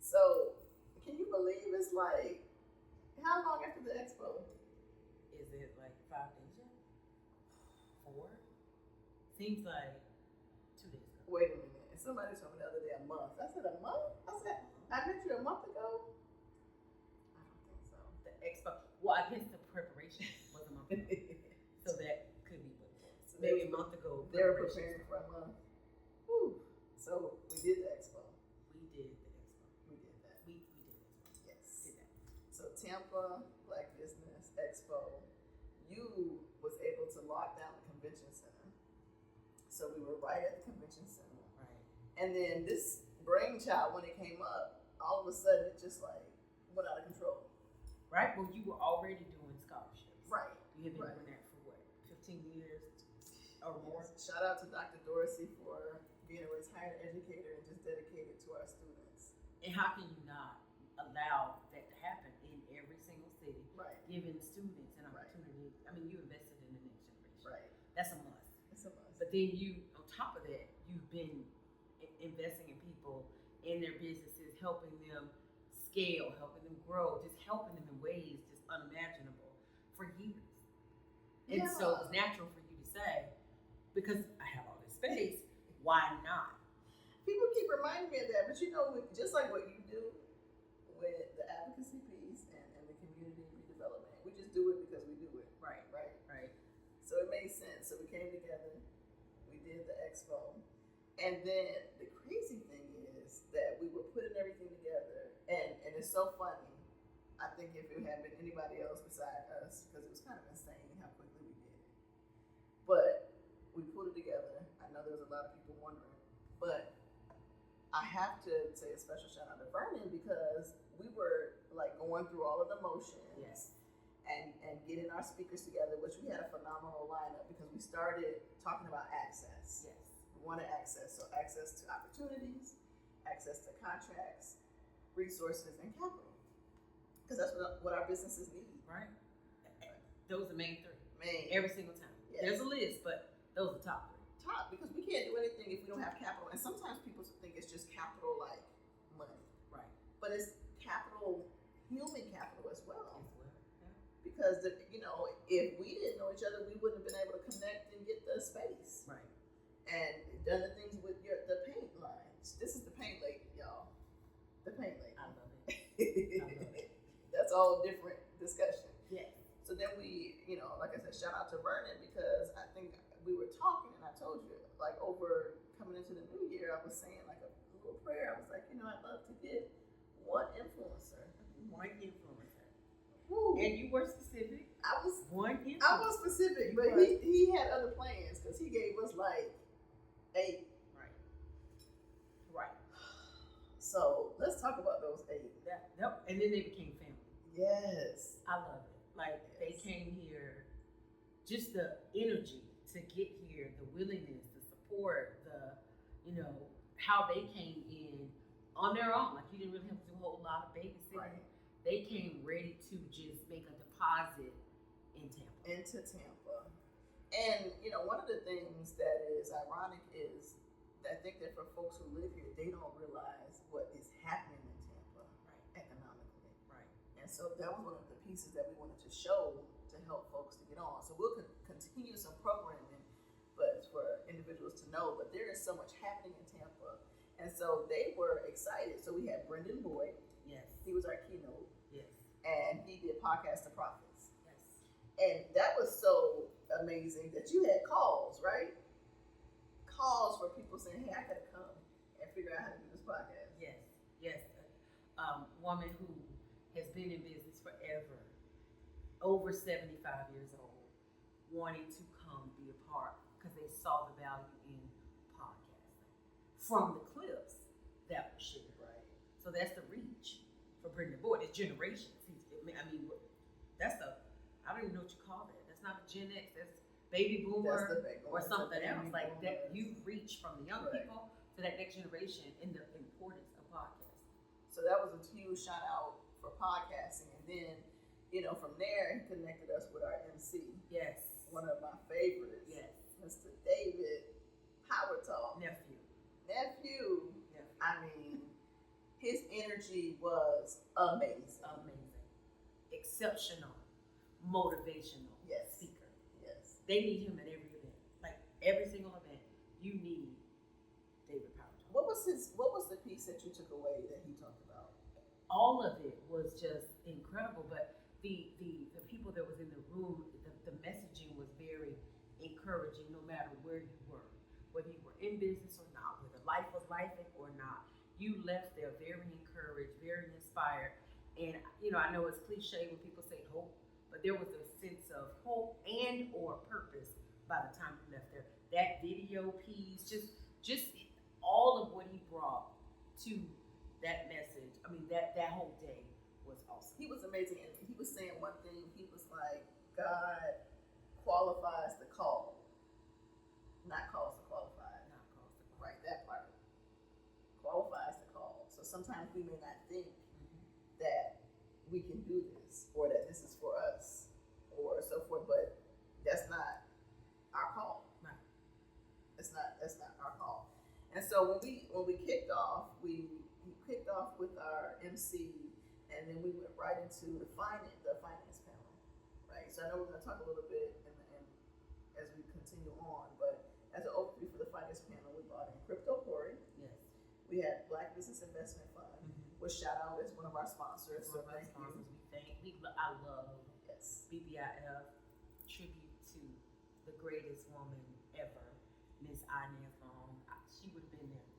So, can you believe it's like, how long after the expo? Is it like 5 days yet? 4? Seems like 2 days ago. Wait a minute. Somebody told me the other day a month. I said, a month? I said, I met you a month ago? I don't think so. The expo. Well, I guess the preparation was a month ago. So that could be what it was. So maybe a month ago. They were preparing for a month. Whew. So we did the expo. We did the expo. We did that. We did the expo. Yes. Did that. So Tampa Black Business Expo, you was able to lock down the convention center. So we were right at the convention center. Right. And then this brainchild, when it came up, all of a sudden it just like went out of control. Right. Well, you were already doing scholarships. Right. You had been doing that for what, 15 years or more? Yes. Shout out to Dr. Dorsey for being a retired educator and just dedicated to our students. And how can you not allow that to happen in every single city? Right. Giving students an opportunity. Right. I mean, you invested in the next generation. Right. That's a must. It's a must. But then you, on top of that, you've been investing in people, in their businesses, helping them scale, helping them grow, just helping them in ways just unimaginable for years. And so it's natural for you to say, because I have all this space, why not? People keep reminding me of that, but you know, just like what you do with the advocacy piece and the community redevelopment, we just do it because we do it. Right. Right. Right. So it made sense. So we came together, we did the expo, and then the crazy thing is that we were putting everything together, and it's so funny. I think if it had been anybody else beside us, because it was kind of insane how quickly we did it. But we pulled it together. I know there was a lot of people wondering, but I have to say a special shout out to Vernon because we were like going through all of the motions. Yes. And getting our speakers together, which we had a phenomenal lineup because we started talking about access. Yes. We wanted access. So access to opportunities, access to contracts, resources, and capital. Because that's what our businesses need. Right. Those are the main 3. Main. Every single time. Yes. There's a list, but those are the top 3. Top, because we can't do anything if we don't have capital. And sometimes people think it's just capital like money. Right. But it's capital, human capital as well. As well. Because, if we didn't know each other, we wouldn't have been able to connect and get the space. Right. And done the things with the paint lines. This is the paint lady, y'all. The paint lady. I love it. I love it. That's a whole different discussion. Yes. So then we, like I said, shout out to Vernon because I think we were talking and I told you, like over coming into the new year, I was saying like a little prayer. I was like, I'd love to get one influencer. One influencer. Woo. And you were specific. I was specific, but he had other plans because he gave us like 8. Right. So let's talk about those 8. And then they became family. Yes. I love it. Like they came here, just the energy to get here, the willingness, the support, how they came in on their own. Like you didn't really have to do a whole lot of babysitting. Right. They came ready to just make a deposit in Tampa. Into Tampa. And, one of the things that is ironic is that I think that for folks who live here, they don't realize what is happening in Tampa economically. Right. And so that was one of the pieces that we wanted to show to help folks to get on. So we'll continue some programming, but for individuals to know, but there is so much happening in Tampa. And so they were excited. So we had Brendan Boyd. Yes. He was our keynote. Yes. And he did Podcast to Profits. Yes. And that was so amazing that you had calls, right? Calls for people saying, hey, I gotta come and figure out how to do this podcast. Yes. Yes. Woman who has been in business forever, over 75 years old, wanting to come be a part because they saw the value in podcasting from the clips that were shared. Right. So that's the reach for Brendan Boyd. It's generations. I don't even know what you call that. That's not a Gen X. That's baby boomer or something else. Like that, you reach from the young people to that next generation in the importance of podcasting. So that was a huge shout out for podcasting. And then, from there, he connected us with our MC. Yes. One of my favorites. Yes. Mr. David Howard. Nephew. I mean, his energy energy was amazing. Amazing, exceptional, motivational Yes. speaker. Yes. They need him at every event, like every single event. You need David Power. What was the piece that you took away that he talked about? All of it was just incredible, but the people that was in the room, the messaging was very encouraging no matter where you were, whether you were in business or not, whether life was lifing or not. You left there very encouraged, very inspired. And I know it's cliche when people say hope, but there was a sense of hope and or purpose by the time you left there. That video piece, just all of what he brought to that message. I mean, that whole day was awesome. He was amazing, and he was saying one thing. He was like, God qualifies the call, not calls the qualified. Not calls the call. Right, that part. Qualifies the call. So sometimes we may not think that we can do this, or that this is for us, or so forth, but that's not our call. Right. That's not our call. And so when we kicked off, we kicked off with our MC, and then we went right into the finance panel, right? So I know we're going to talk a little bit as we continue on, but as an overview for the finance panel, we brought in Crypto Corey. Yes. We had Black Business Investment Fund, which shout out as one of our sponsors. One of our sponsors. I love Yes. BBIF, tribute to the greatest woman ever, Miss Inez Long. She would have been there.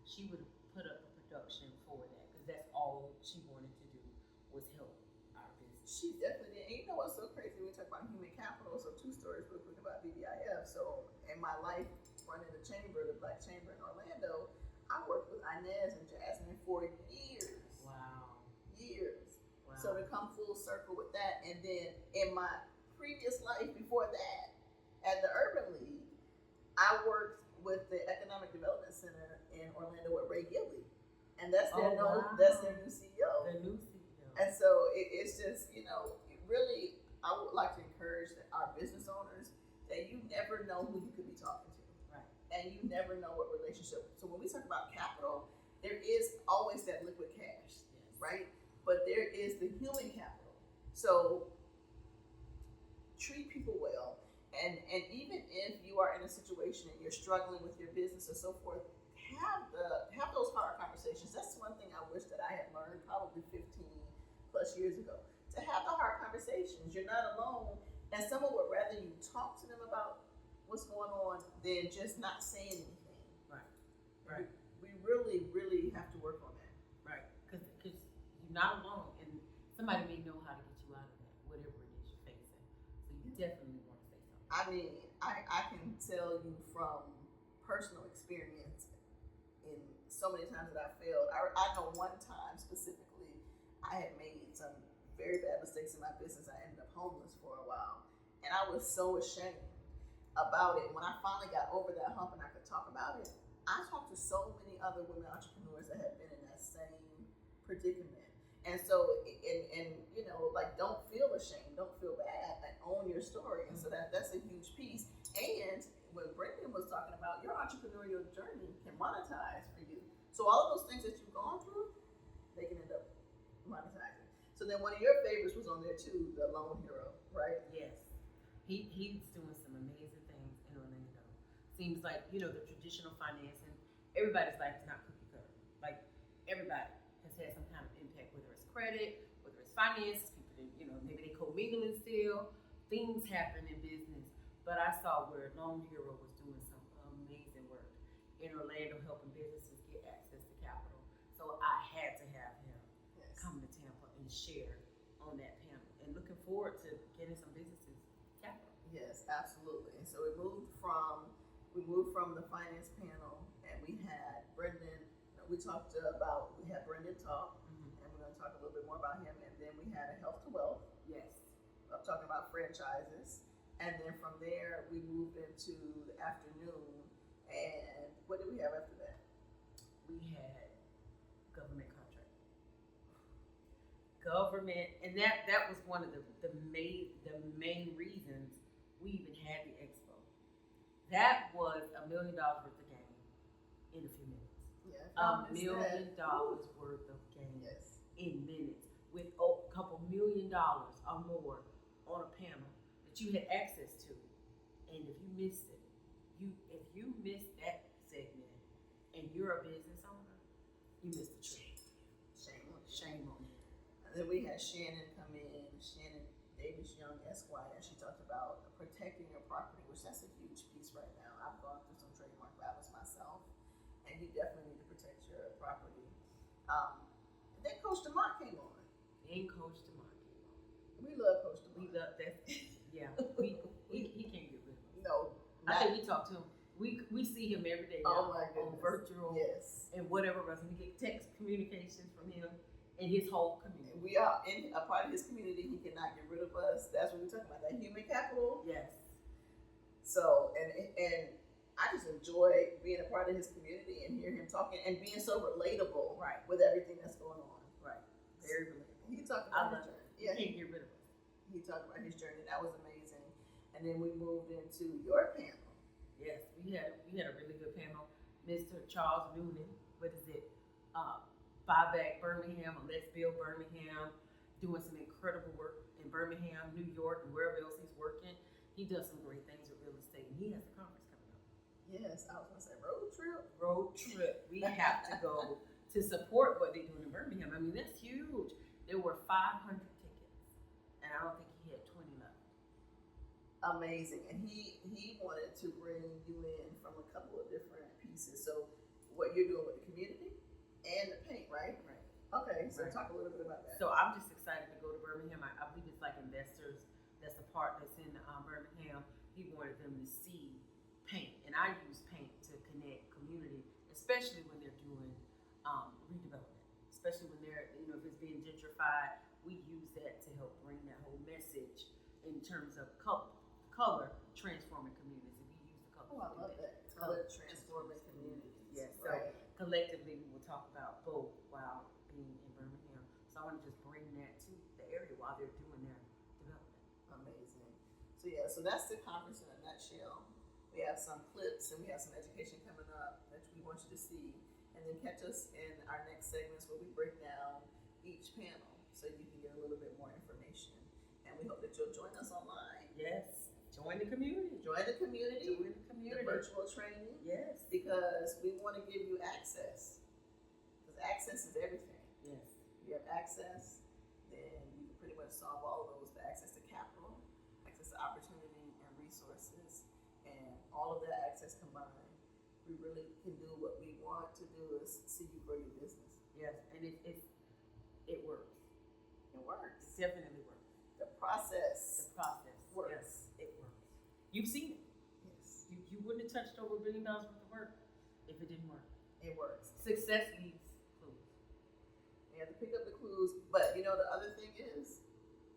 She would have put up a production for that because that's all she wanted to do was help our business. She definitely did. And you know what's so crazy when we talk about human capital? So 2 stories real quick about BBIF. So in my life running the chamber, the Black Chamber in Orlando, I worked with Inez and Jasmine for years. Wow. Years. Wow. So to come full circle with that, and then in my previous life before that, at the Urban League, I worked with the Economic Development Center in Orlando with Ray Gilly, and that's their that's their new CEO. The new CEO. And so it's just really, I would like to encourage our business owners that you never know who you could be talking to, Right. and you never know what relationship. So when we talk about capital, there is always that liquid cash, Yes. right? But there is the human capital. So treat people well, and even if you are in a situation and you're struggling with your business or so forth, have those hard conversations. That's one thing I wish that I had learned probably 15 plus years ago. To have the hard conversations, you're not alone, and someone would rather you talk to them about what's going on than just not saying anything. Right. Right. We really, really have to work on that. Right. Because you're not alone, and somebody may know how to get you out of that, whatever it is you're facing. So you definitely want to say something. I mean, I can tell you from personal experience in so many times that I failed. I know one time specifically, I had made some very bad mistakes in my business. I ended up homeless for a while, and I was so ashamed about it. When I finally got over that hump and I could talk about it, I talked to so many other women entrepreneurs that had been in that same predicament. And so, like, don't feel ashamed, don't feel bad, and own your story. And so that's a huge piece. And what Brendan was talking about, your entrepreneurial journey can monetize for you. So all of those things that you've gone through, they can end up monetizing. So then one of your favorites was on there too, the Lone Hero, right? Yes. He's doing some amazing things in Orlando. Seems like, the traditional financing, everybody's life is not cookie cutter. Like, everybody has had some kind of impact, whether it's credit, whether it's finance, people that, maybe they co-mingling still. Things happen in business. But I saw where Lone Hero was doing some amazing work in Orlando, helping businesses get access to capital. So I had to have him come to Tampa and share on that panel. And looking forward to getting some businesses capital. Yes, absolutely. And so we moved from the finance panel, and we had Brendan. We had Brendan talk, and we're going to talk a little bit more about him. And then we had a health to wealth. Yes. I'm talking about franchises. And then from there, we moved into the afternoon. And what did we have after that? We had government contract. Government, and that was one of the main reasons we even had the expo. That was $1 million worth of gain in a few minutes. Yeah, if $1 y'all missed million that. worth of gains Yes. in minutes with a couple $1 million or more on a panel that you had access to. And if you missed it, if you missed that segment and you're a business owner, you missed the trick. Shame on you. And then we had Shannon come in, Shannon Davis Young Esquire. She talked about protecting your property, which that's a huge piece right now. I've gone through some trademark battles myself, and you definitely need to protect your property. Then Coach DeMont came on. And Coach DeMont came on. We love Coach DeMont. We love that. Yeah, he can't get rid of us. No, I think we talk to him. We see him every day now on virtual and whatever else. We get text communications from him and his whole community. We are in a part of his community. He cannot get rid of us. That's what we're talking about. That human capital. Yes. So and I just enjoy being a part of his community and hear him talking and being so relatable. Right. With everything that's going on. Right. Very relatable. He talked about his journey. Yeah. He can't get rid of us. He talked about his journey. That was amazing. And then we moved into your panel. Yes, we had a really good panel. Mr. Charles Noonan, what is it? Buy Back Birmingham, or Let's Build Birmingham, doing some incredible work in Birmingham, New York, and wherever else he's working. He does some great things with real estate, and he has a conference coming up. Yes, I was gonna say road trip. Road trip. We have to go to support what they're doing in Birmingham. I mean, that's huge. There were 500 tickets, and I don't think he had 20 left. Amazing. And he wanted to bring you in from a couple of different pieces. So what you're doing with the community and the paint, right? Right. Okay, so talk a little bit about that. So I'm just excited to go to Birmingham. I believe it's like investors. That's the part that's in Birmingham. He wanted them to see paint, and I use paint to connect community, especially when they're doing redevelopment. Especially when they're, if it's being gentrified, we use that to help bring that whole message in terms of color transforming communities. If you use the color. Oh, I love that. Color transforming communities. Yes. So right. Collectively, we will talk about both while being in Birmingham. So I want to just bring that to the area while they're doing their development. Amazing. So that's the conference in a nutshell. We have some clips and we have some education coming up that we want you to see. And then catch us in our next segments where we break down each panel so you can get a little bit more information. And we hope that you'll join us online. Yes. Join the community. Join the community. Join the community. The virtual training. Yes. Because we want to give you access. Because access is everything. Yes. If you have access, then you can pretty much solve all of those. The access to capital, access to opportunity and resources, and all of that access combined, we really can do what we want to do is see you grow your business. Yes, and it works. It works. It definitely works. The process works. Yes, it works. You've seen it. Yes. You wouldn't have touched over $1 billion worth of work if it didn't work. It works. Success leaves clues. You have to pick up the clues, but the other thing is,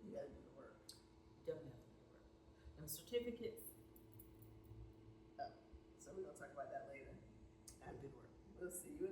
you gotta do the work. Definitely have to do the work. And certificates, So we're gonna talk about that later. I do the work. We'll see you